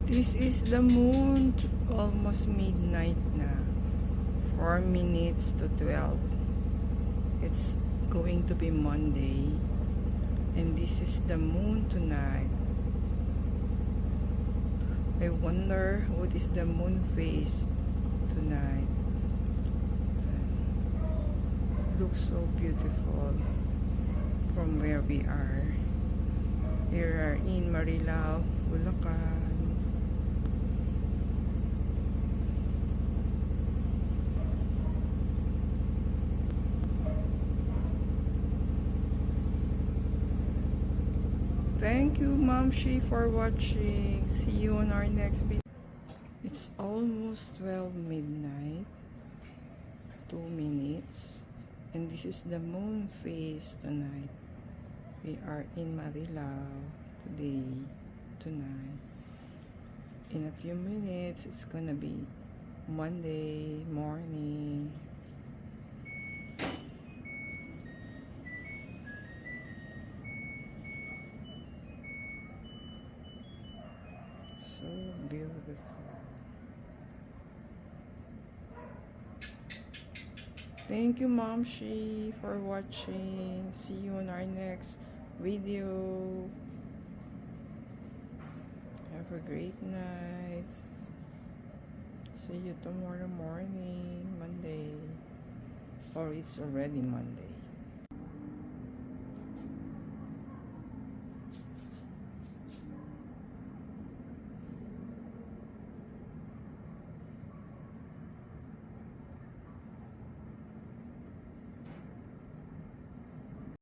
This is the moon. Almost midnight na. 4 minutes to 12. It's going to be Monday. And this is the moon tonight. I wonder what is the moon phase tonight. Looks so beautiful from where we are. We are in Marilao, Bulacan. Thank you, Mom Shi, for watching. See you on our next video. It's almost 12 midnight. 2 minutes. And this is the moon phase tonight. We are in Marilao today, tonight. In a few minutes, it's gonna be Monday morning. So beautiful. Thank you, Mom Shi, for watching. See you on our next video. Have a great night. See you tomorrow morning, Monday. Or it's already Monday.